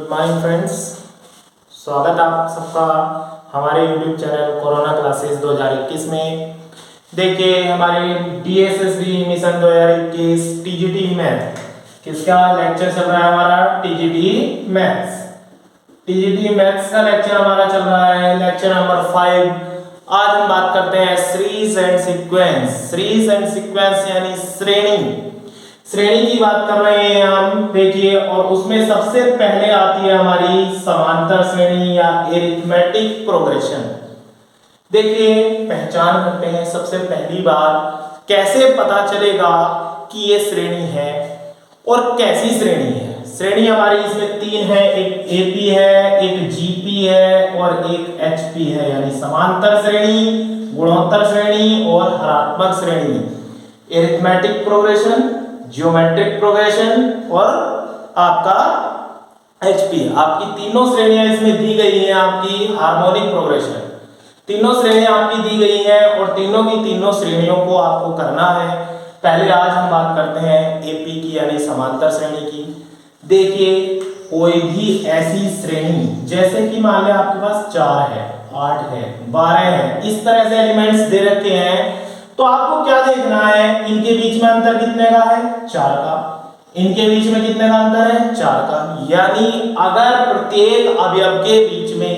Good morning friends, स्वागत आप सबका हमारे यूट्यूब चैनल कोरोना क्लासेस 2021 में। देखिए हमारे DSSB मिशन 2021 TGT मैथ किसका लेक्चर चल रहा है हमारा TGT मैथ्स। TGT मैथ्स का लेक्चर हमारा चल रहा है लेक्चर नंबर 5। आज हम बात करते हैं series and sequence. Series and sequence यानी श्रेणी की बात कर रहे हैं हम। देखिए और उसमें सबसे पहले आती है हमारी समांतर श्रेणी या एरिथमेटिक प्रोग्रेशन। देखिए पहचान करते हैं सबसे पहली बात, कैसे पता चलेगा कि ये श्रेणी है और कैसी श्रेणी है। श्रेणी हमारी इसमें तीन है, एक AP है, एक GP है और एक HP है, यानी समांतर श्रेणी, गुणोत्तर श्रेणी और हरात्मक श्रेणी। एरिथमेटिक प्रोग्रेशन, ज्योमेट्रिक प्रोग्रेशन और आपका HP। आपकी तीनों श्रेणियां इसमें दी गई हैं। आपकी हार्मोनिक प्रोग्रेशन, तीनों श्रेणियां आपकी दी गई हैं और तीनों की तीनों श्रेणियों को आपको करना है। पहले आज हम बात करते हैं AP की यानी समांतर श्रेणी की। देखिए कोई भी ऐसी श्रेणी, जैसे कि मान लिया आपके पास 4 है, 8 है, 12 है, इस तरह से एलिमेंट्स दे रखे हैं, तो आपको क्या देखना है, इनके बीच में अंतर कितने का है, 4 का। इनके बीच में कितने का अंतर है, 4 का। यानी अगर प्रत्येक अवयव के बीच में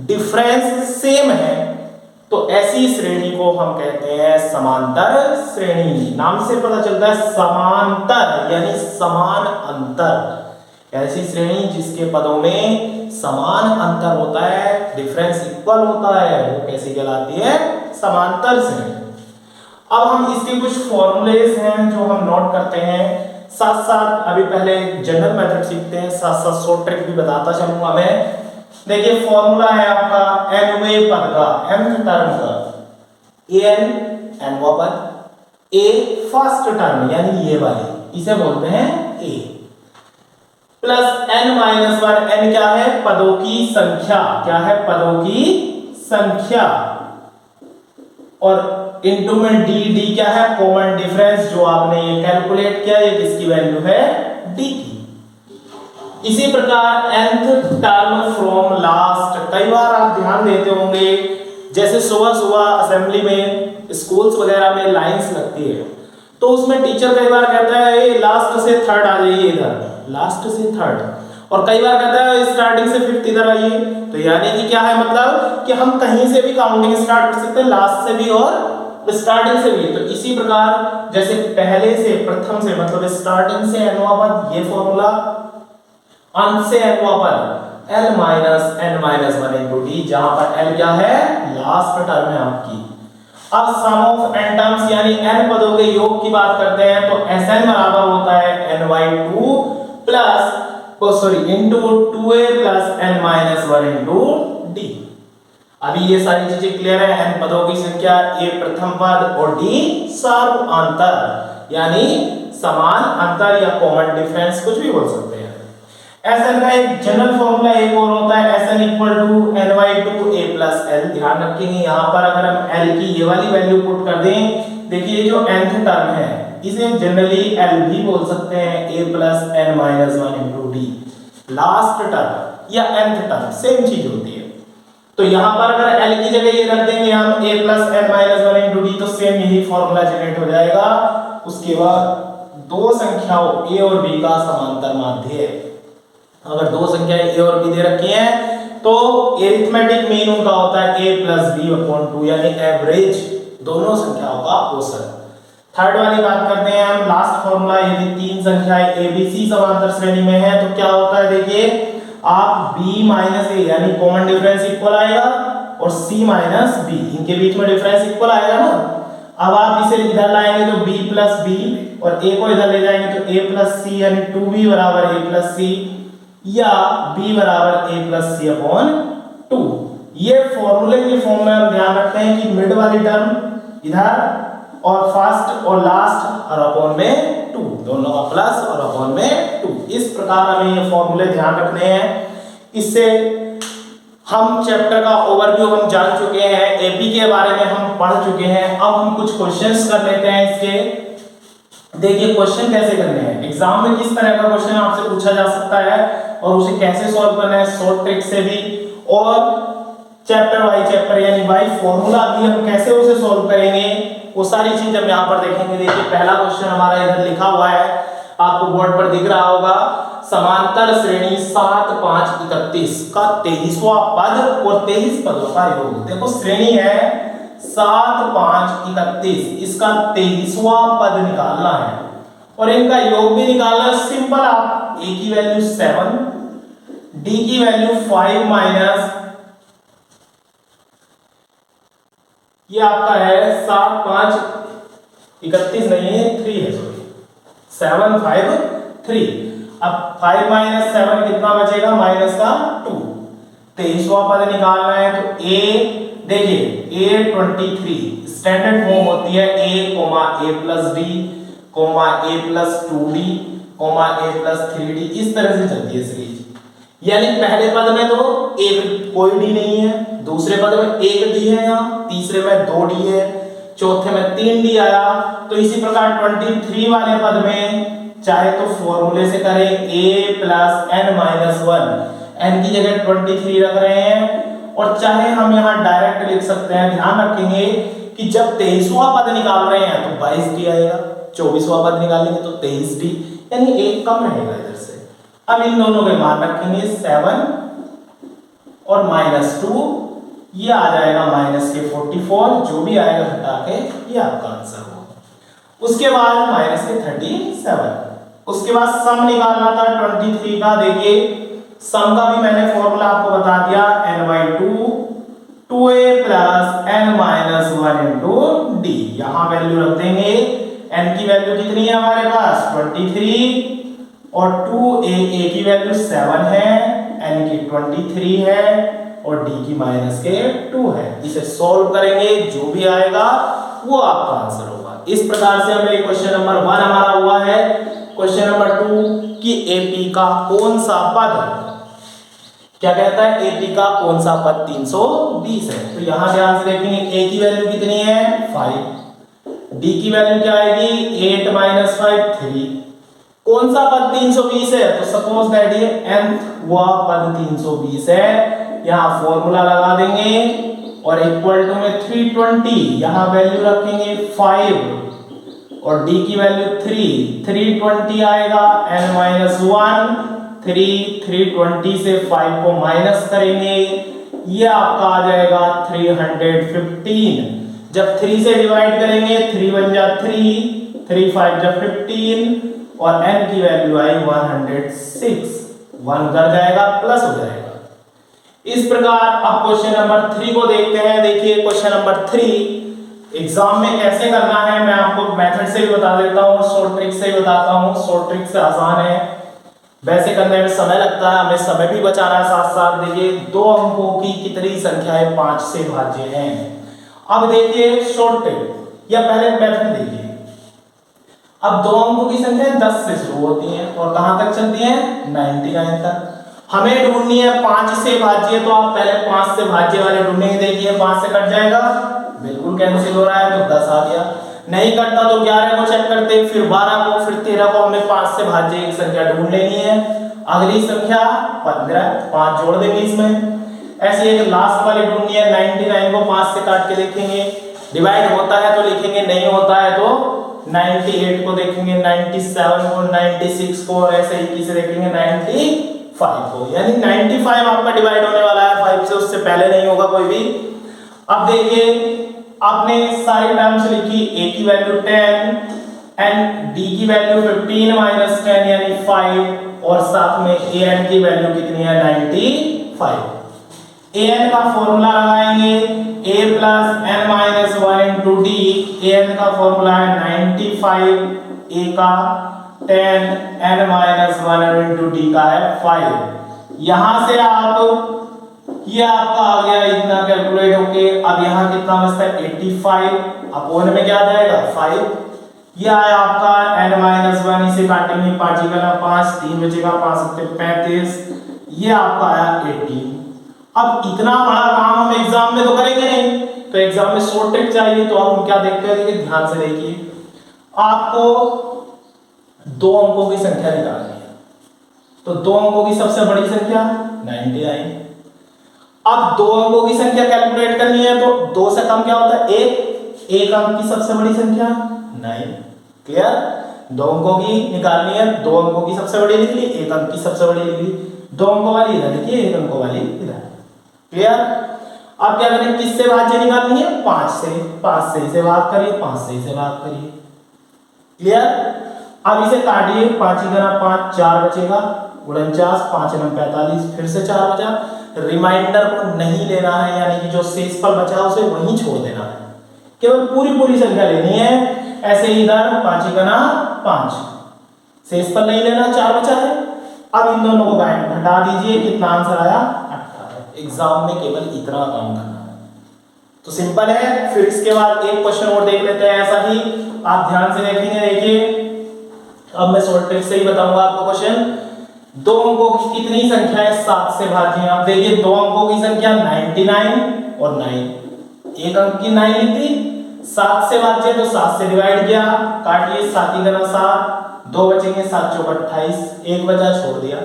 डिफरेंस सेम है तो ऐसी श्रेणी को हम कहते हैं समांतर श्रेणी। नाम से पता चलता है समांतर यानी समान अंतर। ऐसी श्रेणी जिसके पदों में समान अंतर होता है, डिफरेंस इक्वल होता है, वो कैसी कहलाती है, समांतर श्रेणी। अब हम इसके कुछ फॉर्मूलेज हैं जो हम नोट करते हैं, साथ साथ अभी पहले जनरल मेथड सीखते हैं, साथ साथ शॉर्ट ट्रिक भी बताता चलूंगा मैं। देखिए फॉर्मूला है आपका nवें पद का, nth टर्म का, nवा पद, a फर्स्ट टर्म यानी ये वाली, इसे बोलते हैं a, प्लस n-1, n क्या है, पदों की संख्या, क्या है, पदों की संख्या, और इनटू में d क्या है, कॉमन डिफरेंस जो आपने ये कैलकुलेट किया, ये किसकी वैल्यू है, d की। इसी प्रकार nth टर्म फ्रॉम लास्ट। कई बार आप ध्यान देते होंगे, जैसे सुबह सुबह असेंबली में, स्कूल्स वगैरह में लाइंस लगती है, तो उसमें टीचर कई बार कहता है लास्ट से थर्ड आ जाइए इधर, लास्ट से थर्ड, और कई बार कहता है स्टार्टिंग से फिफ्थ इधर आइए। तो यानी कि क्या है, मतलब कि हम कहीं से भी काउंटिंग स्टार्ट कर सकते हैं, लास्ट से भी और स्टार्टिंग से भी। तो इसी प्रकार जैसे पहले से, प्रथम से, मतलब स्टार्टिंग से nवा पद, ये फॉर्मूला, अंत से nवा पद l-n-1 इनटू d, जहां पर l क्या है, लास्ट टर्म है आपकी। अब सम ऑफ n टर्म्स यानी n पदों के योग की बात करते हैं, तो Sn बराबर होता है n/2 plus into 2a plus n-1 into d। अभी ये सारी चीजें क्लियर है। n पदों की संख्या, a प्रथम पद और d सर्वांतर यानी समान अंतर या कॉमन डिफरेंस, कुछ भी बोल सकते हैं। Sn का एक जनरल फॉर्मूला एक और होता है, Sn equal to n/2 a plus l। ध्यान रखेंगे यहाँ पर अगर हम l की ये वाली वैल्यू पुट कर दें, देखिए जो nth टर्म है इसे जनरली l भी बोल सकते हैं, a plus n-1 into d। Last term या nth टर्म सेम चीज होती है। तो यहाँ पर अगर l की जगह ये रख देंगे हम a plus n-1 into d, तो सेम यही फॉर्मूला जनरेट हो जाएगा। उसके बाद दो संख्याओं a और b का समांतर माध्य है। अगर दो संख्याएं a और b दे रखी हैं तो एरिथमेटिक मीन उनका होता है a प्लस b अपॉन 2, यानी एवरेज दोनों संख्याओं का औसत। थर्ड वाली बात करते हैं हम, लास्ट फॉर्मूला, यदि तीन संख्याएं a b c समांतर श्रेणी में है तो क्या होता है, देखिए आप b माइनस a यानी कॉमन डिफरेंस इक्वल आएगा और c माइनस b, इनके बीच में डिफरेंस इक्वल आएगा ना। अब आप इसे इधर लाएंगे तो b प्लस b और a को इधर ले जाएंगे तो a प्लस c यानी 2b बराबर a प्लस c, या b बराबर a प्लस c अपॉन 2। ये फॉर्मूले के फॉर्म में हम ध्यान रखते हैं कि मिड वाली टर्म इधर और फर्स्ट और लास्ट और अपॉन में 2, दोनों का प्लस और अपॉन में 2। इस प्रकार हमें ये फॉर्मूले ध्यान रखने हैं। इससे हम चैप्टर का ओवरव्यू हम जान चुके हैं, एपी के बारे में हम पढ़ चुके हैं। अब हम कुछ क्वेश्चंस कर लेते हैं इसके। देखिए क्वेश्चन कैसे करने हैं, एग्जाम में किस तरह का क्वेश्चन आपसे पूछा जा सकता है और उसे कैसे सॉल्व करना है शॉर्ट ट्रिक से भी, और चैप्टर बाय चैप्टर यानी बाय फॉर्मूला भी हम कैसे उसे सॉल्व करेंगे, वो सारी चीज हम यहाँ पर देखेंगे। देखिए पहला क्वेश्चन हमारा इधर लिखा हुआ है, आपको बोर्ड पर दिख रहा होगा, समांतर श्रेणी 7 5 31 का 23वां पद और 23 पदों का योग। देखो श्रेणी है 7 5 31, इसका 23वां पद निकालना है और इनका योग भी निकालना। सिंपल, आप a की वैल्यू 7, d की वैल्यू 5 माइनस ये आपका है 7 5 31 नहीं है 3 है, सॉरी 7 5 3। अब 5 माइनस 7 कितना बचेगा, माइनस का 2। 23वां पद निकालना है तो a, देखिए a 23 स्टैंडर्ड फॉर्म होती है a plus d a plus 2d a plus 3d, इस तरह से चलती है सीरीज। यानी पहले पद में तो एक कोई डी नहीं है, दूसरे पद में एक डी है, यहाँ तीसरे में 2 डी है, चौथे में 3 डी आया। तो इसी प्रकार 23 वाले पद में चाहे तो फॉर्मूले से करें a plus n minus 1, n की जगह 23 रख रहे हैं, और चाहे हम यहाँ डायरेक्ट लिख सकते हैं। ध्यान रखेंगे कि जब 23वां पद निकाल रहे हैं तो 22 डी आएगा, 24वां पद निकालेंगे तो 23 डी, यानी एक कम रहेगा इधर से। अब इन दोनों के मान रखेंगे 7 और माइनस 2, ये आ जाएगा माइनस के 44, जो भी आएगा हटा के ये आपका आंसर होगा। उसके बाद माइनस के 37, उसके बाद सम निकालना था 23 का। देखिए सम का भी मैंने फॉर्मूला आपको बता दिया, n/2 2a plus n minus 1 into D. यहाँ वैल्यू रख देंगे, n की वैल्यू कितनी है हमारे पास 23 और 2a की वैल्यू 7 है, n की 23 है और d की माइनस के 2 है। इसे सॉल्व करेंगे, जो भी आएगा वो आपका आंसर होगा। इस प्रकार से हमें क्वेश्चन नंबर 1 हमारा हुआ है। क्वेश्चन नंबर 2 कि AP का कौन सा पद, क्या कहता है, AP का कौन सा पद 320 है। तो यहां ध्यान से देखेंगे, a की वैल्यू कितनी है 5, d की वैल्यू क्या आएगी 8 माइनस 5 3। कौन सा पद 320 है, तो सपोज दैट ये nth हुआ पद 320 है। यहाँ फॉर्मूला लगा देंगे और इक्वल टू में 320, यहाँ वैल्यू रखेंगे 5 और d की वैल्यू 320 आएगा, n माइनस 1 320 से 5 को माइनस करेंगे, ये आपका आ जाएगा 315। जब 3 से डिवाइड करेंगे 3 बन जा 3, 3 5 जा 15 और n की वैल्यू आई 106, 1 कर जाएगा प्लस हो जाएगा। इस प्रकार अब क्वेश्चन नंबर 3 को देखते हैं। देखिए क्वेश्चन नंबर 3 एग्जाम में कैसे करना है मैं आपको मेथड से भी बता देता हूँ, शॉर्ट ट्रिक से भी बताता हूँ। शॉर्ट ट्रिक से आसान है, वैसे करने में समय लगता है, हमें समय भी बचाना है साथ साथ। देखिए 2 अंकों की कितनी संख्या है 5 से भाज्य है। अब देखिए शॉर्ट ट्रिक या पहले मेथड देखिए। अब 2 अंकों की संख्या 10 से शुरू होती है और कहां तक चलती है 99 तक। हमें ढूंढनी है 5 से भाज्य, तो आप पहले 5 से भाज्य वाले ढूंढेंगे। देखिए 5 से कट जाएगा, बिल्कुल कैंसिल हो रहा है तो 10 आ गया। नहीं कटता तो 11 को चेक करते, फिर 12 को, फिर 13 को। हमें 5 से भाज्य की संख्या ढूंढ लेनी है। अगली संख्या 15, 5 जोड़ देंगे इसमें। ऐसे एक लास्ट वाली ढूंढनी है 99 को 5 से काट के देखेंगे, डिवाइड होता है तो लिखेंगे, नहीं होता है तो 98 को देखेंगे, 97 को, 96 को, ऐसे 21 से देखेंगे 95 को। यानी 95 आपका डिवाइड होने वाला है 5 से, उससे पहले नहीं होगा कोई भी। अब देखिए आपने सारी टर्म्स लिखी, a की वैल्यू 10 एंड d की वैल्यू 15 माइनस 10 यानी 5 और साथ में an की वैल्यू कितनी है 95। an का फॉर्मूला लगाएंगे a plus n minus 1 into D. an का फॉर्मूला है 95, a का 10 n माइनस 1 इंटू डी का है 5। यहां से आप ये आपका आ गया इतना कैलकुलेट होके। अब यहाँ कितना बचता है 85, अपोन में क्या आ जाएगा 5। ये आया आपका n माइनस 1, इसे काटेंगे 5 का 5, 3 बचेगा 5 35, ये आपका आया 18। अब इतना बड़ा काम हम एग्जाम में तो करेंगे नहीं, तो एग्जाम में शॉर्ट ट्रिक चाहिए। तो अब हम क्या देखते हैं, देखिए ध्यान से देखिए। आपको 2 अंकों की संख्या निकालनी है, तो 2 अंकों की सबसे बड़ी संख्या 99। अब 2 अंकों की संख्या कैलकुलेट करनी है तो 2 से कम क्या होता है 1 अंक की सबसे बड़ी संख्या 9। क्लियर? 2 अंकों की निकालनी है, 2 अंकों की सबसे बड़ी लिख ली, 1 अंक की सबसे बड़ी लिख ली। 2 अंकों वाली इधर लिखिए, 1 अंकों वाली इधर। क्लियर? अब क्या करें, किससे भाज्य निकालनी है? 5 से। 5 से इसे भाग करिए, 5 से इसे भाग करिए। क्लियर? अब इसे काटिए, 5 गुना 5 4 बचेगा, 49, 5 9 45, फिर से 4 बचा। रिमाइंडर को नहीं लेना है, यानी कि जो शेषफल बचा उसे वहीं छोड़ देना है, केवल पूरी संख्या लेनी है। ऐसे ही इधर 5 गुना 5, शेषफल नहीं लेना, 4 बचा है। अब इन दोनों को घटा दीजिए, कितना आंसर आया? 18। एग्जाम में केवल इतना काम करना है, तो सिंपल है। फिर इसके बाद एक क्वेश्चन और देख लेते हैं, ऐसा ही आप ध्यान से देखेंगे। देखिए अब मैं शॉर्ट ट्रिक से ही बताऊंगा आपको क्वेश्चन। 2 अंकों की कितनी संख्या है 7 से भाज्य? आप देखिए 2 अंकों की संख्या 99 और 9, 1 अंक की 9 लिख दी, 7 से भाज्य तो 7 से डिवाइड किया, काटिए 7 गुना 7, 2 बचेंगे, 7 चौक 28, 1 बचा छोड़ दिया,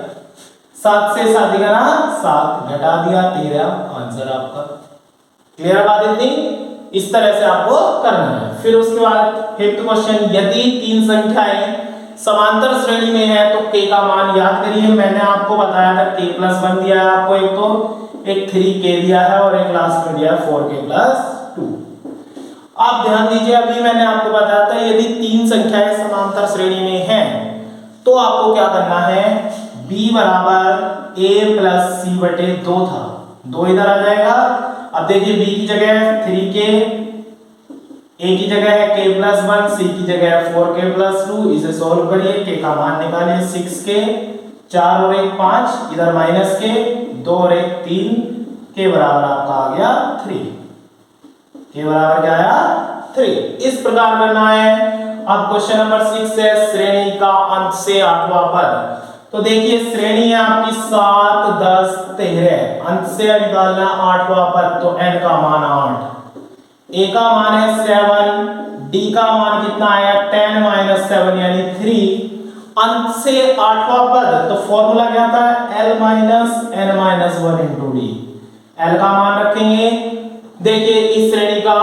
7 से 7 गुना 7 घटा दिया, 13 आंसर आपका। क्लियर बात इतनी? इस तरह से आपको करना है। फिर उसके बाद फिफ्थ क्वेश्चन, यदि 3 संख्याएं समांतर श्रेणी में है तो k का मान याद करिए। मैंने आपको बताया था k+1 दिया है आपको, एक 3k दिया है और एक लास्ट में दिया है 4k+2। आप ध्यान दीजिए, अभी मैंने आपको बताया था यदि 3 संख्याएं समांतर श्रेणी में हैं तो आपको क्या करना है, b बराबर a+c/2 था, 2 इधर आ जाएगा। अब देखिए b की जगह है 3k, a की जगह है k+1, c की जगह है 4k+2। इसे सॉल्व करिए, k का मान निकालिए 6k, 4 और 1 5, इधर माइनस k, 2 और 1 3, k बराबर आपका आ गया 3। k बराबर क्या आया? 3। इस प्रकार करना है। अब क्वेश्चन नंबर 6 है, श्रेणी का अंत से 8वां पद। तो देखिए श्रेणी है आपकी 7 10 13, अंत से निकालना 8वां पद, तो n का मान 8, a का मान है 7, d का मान कितना आया 10 - 7 यानी 3, अंत से 8वां पद, तो फॉर्मूला क्या था l - n - 1 × d। l का मान रखेंगे, देखिए इस श्रेणी का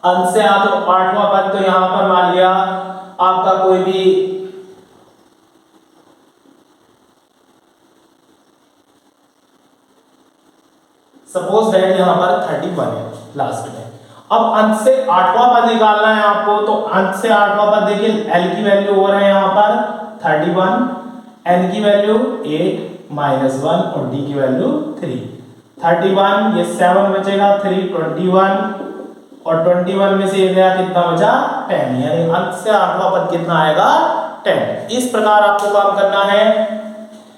अंत से 8वां पद, तो यहां पर मान लिया आपका कोई भी सपोज दैट यहां पर 31 है लास्ट में। अब अंत से 8वां पद निकालना है आपको, तो अंत से 8वां पद देखिए l की वैल्यू हो रहा है यहां पर 31, n की वैल्यू 8 - 1 और d की वैल्यू 3। 31 ये 7 बचेगा, 3 21 और 21 में से ये गया कितना बचा 10, यानी अंत से 8वां पद कितना आएगा 10। इस प्रकार आपको काम करना है।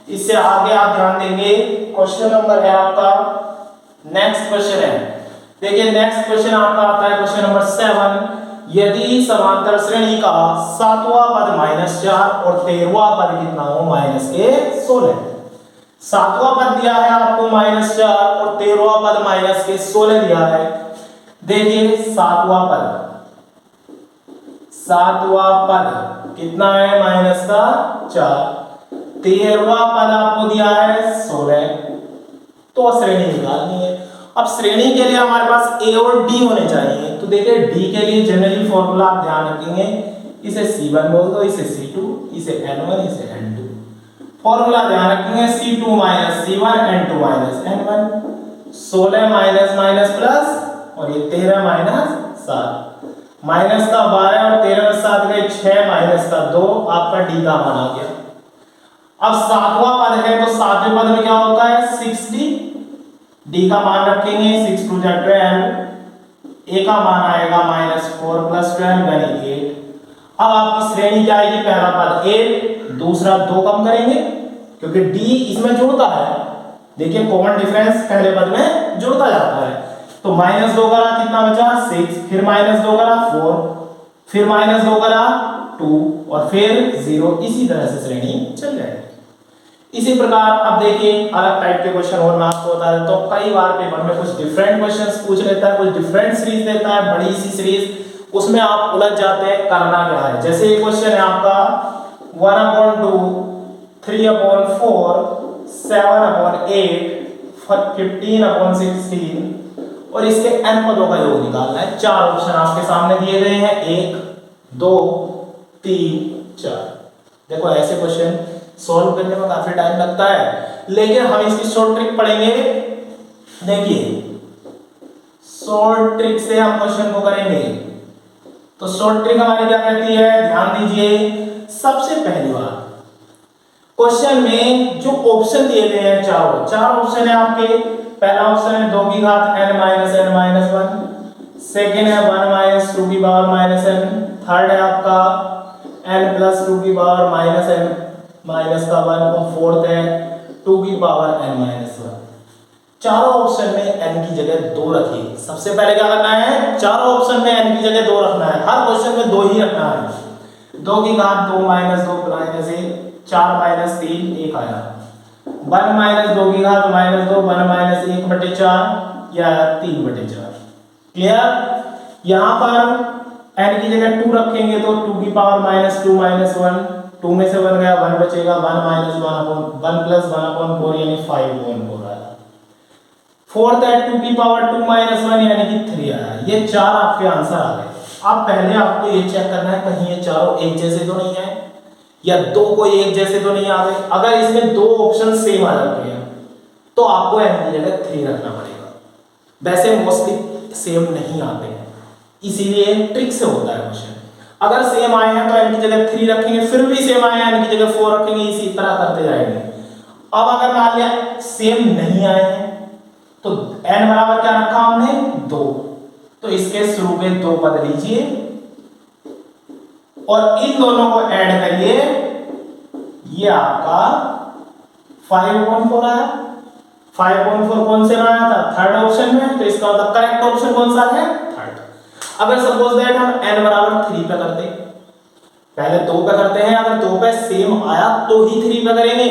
इससे आगे आप ध्यान देंगे, क्वेश्चन नंबर है आपका, नेक्स्ट क्वेश्चन है। देखिए नेक्स्ट क्वेश्चन आपका आता है क्वेश्चन नंबर 7, यदि समांतर श्रेणी का 7वां पद -4 और 13वां पद कितना हो -16। 7वां पद दिया है आपको -4 और 13वां पद -16 दिया है। देखिए 7वां पद कितना है -4, 13वां पद आपको दिया है 16, तो श्रेणी निकालनी है। अब श्रेणी के लिए हमारे पास a और d होने चाहिए, तो देखिए d के लिए जनरली फॉर्मूला आप ध्यान रखेंगे, इसे c1 बोल दो, इसे c2, इसे n1, इसे n2। फॉर्मूला ध्यान रखेंगे c2 - c1 n2 - n1, 16 minus plus और ये 13 - 7, माइनस का 12 और 13 में 7 गए 6 माइनस का 2, आपका d का मान आ गया। अब 7वां पद है तो 7वें पद में क्या होता है 6d, d का मान रखेंगे 6 2 जा 12, a का मान आएगा -4 + 12 यानी 8। अब आपकी श्रेणी क्या आएगी, पहला पद 8, दूसरा 2 कम करेंगे क्योंकि d इसमें जुड़ता है। देखिए कॉमन डिफरेंस पहले पद में जुड़ता जाता है, तो -2 करा कितना बचा 6, फिर -2 करा 4, फिर -2 करा 2 और फिर 0। इसी तरह से श्रेणी चल जाएगी। इसी प्रकार अब देखिए अलग टाइप के क्वेश्चन और मैं आपको बता देता हूं, कई बार पेपर में कुछ डिफरेंट क्वेश्चंस पूछ लेता है, कुछ डिफरेंट सीरीज देता है, बड़ी सी सीरीज, उसमें आप उलझ जाते हैं करना क्या है। जैसे ये क्वेश्चन है आपका 1/2 3/4, 7/8, 15/16 और इसके n पदों का योग निकालना है। चार ऑप्शन आपके सामने दिए गए हैं, 1, 2, 3, 4। देखो ऐसे क्वेश्चन सॉल्व करने में काफी टाइम लगता है, लेकिन हम इसकी शॉर्ट ट्रिक पढ़ेंगे। देखिए शॉर्ट ट्रिक से हम क्वेश्चन को करेंगे। तो शॉर्ट ट्रिक हमारी क्या कहती है, ध्यान दीजिए। सबसे पहली बात, क्वेश्चन में जो ऑप्शन दिए गए हैं, चार ऑप्शन है आपके। पहला ऑप्शन है 2 की घात n minus n minus 1, second है 1 - 2 की पावर माइनस n, थर्ड है आपका n प्लस 2 की पावर माइनस n माइनस का 1 और फोर्थ है 2 की पावर n माइनस 1। चारों ऑप्शन में n की जगह 2 रखिए। सबसे पहले क्या करना है, चारों ऑप्शन में n की जगह 2 रखना है। हर क्वेश्चन में 2 ही रखना है। 2 की घात 2 माइनस 2 माइनस 1, 4 माइनस 3 1 आया। 1 माइनस 2 की घात माइनस 2, 1 माइनस 1/4 या 3/4। क्लियर। यहाँ पर n की जगह 2 रखेंगे तो 2 की पावर माइनस 2 माइनस 1, 2 में से 1 गया 1 बचेगा, 1 माइनस 1 प्लस 1/4 यानी 5/4 आया। फोर्थ है 2 की पावर 2 माइनस 1 यानी कि 3 आया। ये चार आपके आंसर आ गए। अब पहले आपको ये चेक करना है कहीं ये चारों एक जैसे तो नहीं है, या दो कोई एक जैसे तो नहीं आ गए। अगर इसमें दो ऑप्शन सेम आ जाते हैं तो आपको n की जगह 3 रखना पड़ेगा। वैसे मोस्टली सेम नहीं आते हैं, इसीलिए ट्रिक से होता है क्वेश्चन। अगर सेम आए हैं तो n की जगह 3 रखेंगे, फिर भी सेम आए हैं n की जगह 4 रखेंगे, इसी तरह करते जाएंगे। अब अगर मान लिया सेम नहीं आए हैं तो n बराबर क्या रखा हमने, 2। तो इसके शुरू में 2 पद लीजिए और इन दोनों को ऐड करिए, ये आपका 5/4 आया। 5/4 कौन से में आया था, थर्ड ऑप्शन में, तो इसका मतलब करेक्ट ऑप्शन कौन सा है, थर्ड। अगर सपोज दैट हम n बराबर 3 पे करते, पहले 2 पे करते हैं, अगर 2 पे सेम आया तो ही 3 पे करेंगे,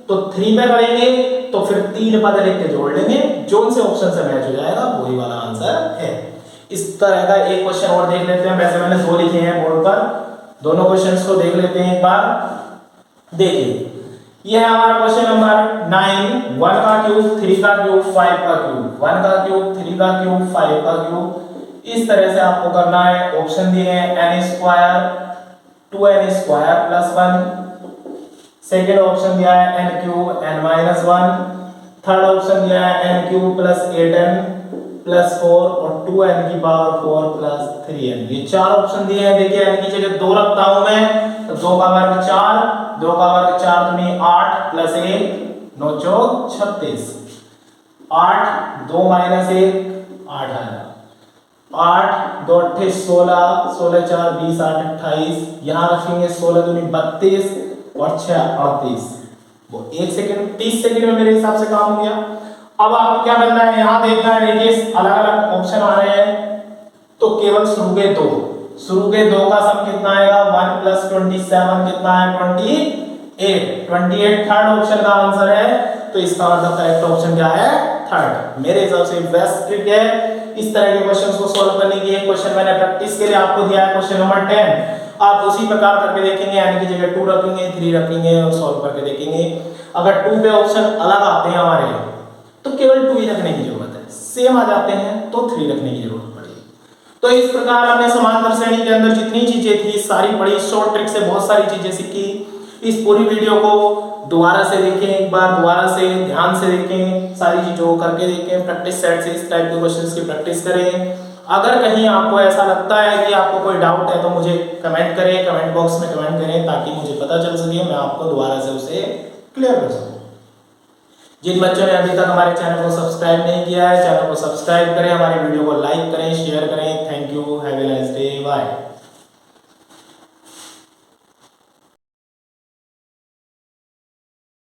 तो 3 पे करेंगे तो फिर 3 पद लिख के जोड़ लेंगे, जो से ऑप्शन से मैच हो जाएगा वही वाला आंसर है। इस तरह का एक क्वेश्चन और देख लेते हैं। वैसे मैंने 2 लिखे हैं बोर्ड पर, दोनों क्वेश्चंस को देख लेते हैं एक बार। देखिए ये है हमारा क्वेश्चन नंबर 9, 1 का क्यूब 3 का क्यूब 5 का क्यूब, 1 का क्यूब 3 का क्यूब 5 का क्यूब। इस तरह से आपको करना है। ऑप्शन दिए हैं n² 2n² + 1, सेकेंड ऑप्शन दिया है n³ n-1, थर्ड ऑप्शन दिया है n³ + 8n + 4 और 2n की पावर 4 + 3n। ये चार ऑप्शन दिए हैं। देखिए n की जगह 2 रखता हूं मैं, तो 2 का वर्ग 4, 2 का वर्ग 4 दूनी 8 + 1 9 चौक 36, 8 2 - 1 8 आया, 8 2 8 16, 16 4 20 8 28। यहाँ रखेंगे 16 दूनी 32 और 6 38। वो 1 सेकंड 30 सेकंड में मेरे हिसाब से काम हो गया। अब आपको क्या करना है, यहाँ देखना है। देखिए अलग अलग ऑप्शन आ रहे हैं, तो केवल शुरू के 2 का सम कितना आएगा, 1 + 27 कितना है, 28। थर्ड ऑप्शन का आंसर है, तो इसका मतलब करेक्ट ऑप्शन क्या है, थर्ड। मेरे हिसाब से बेस्ट ट्रिक है इस तरह के क्वेश्चंस को सॉल्व करने की। एक क्वेश्चन मैंने प्रैक्टिस के लिए आपको दिया है, क्वेश्चन नंबर 10। आप उसी प्रकार करके देखेंगे, n की जगह 2 रखेंगे, 3 रखेंगे और सॉल्व करके देखेंगे। अगर 2 पे ऑप्शन अलग आते हैं हमारे, तो केवल 2 ही रखने की जरूरत है। सेम आ जाते हैं तो 3 रखने की जरूरत पड़ेगी। तो इस प्रकार हमने समांतर श्रेणी के अंदर जितनी चीजें थी सारी पढ़ी, शॉर्ट ट्रिक से बहुत सारी चीजें सीखी। इस पूरी वीडियो को दोबारा से देखें, एक बार दोबारा से ध्यान से देखें, सारी चीजों को करके देखें, प्रैक्टिस सेट से इस टाइप के क्वेश्चंस की प्रैक्टिस करें। अगर कहीं आपको ऐसा लगता है कि आपको कोई डाउट है तो मुझे कमेंट करें, कमेंट बॉक्स में कमेंट करें, ताकि मुझे पता चल सके, मैं आपको दोबारा से उसे क्लियर कर सकूं। जिन बच्चों ने अभी तक हमारे चैनल को सब्सक्राइब नहीं किया है, चैनल को सब्सक्राइब करें, हमारी वीडियो को लाइक करें, शेयर करें। Thank you, have a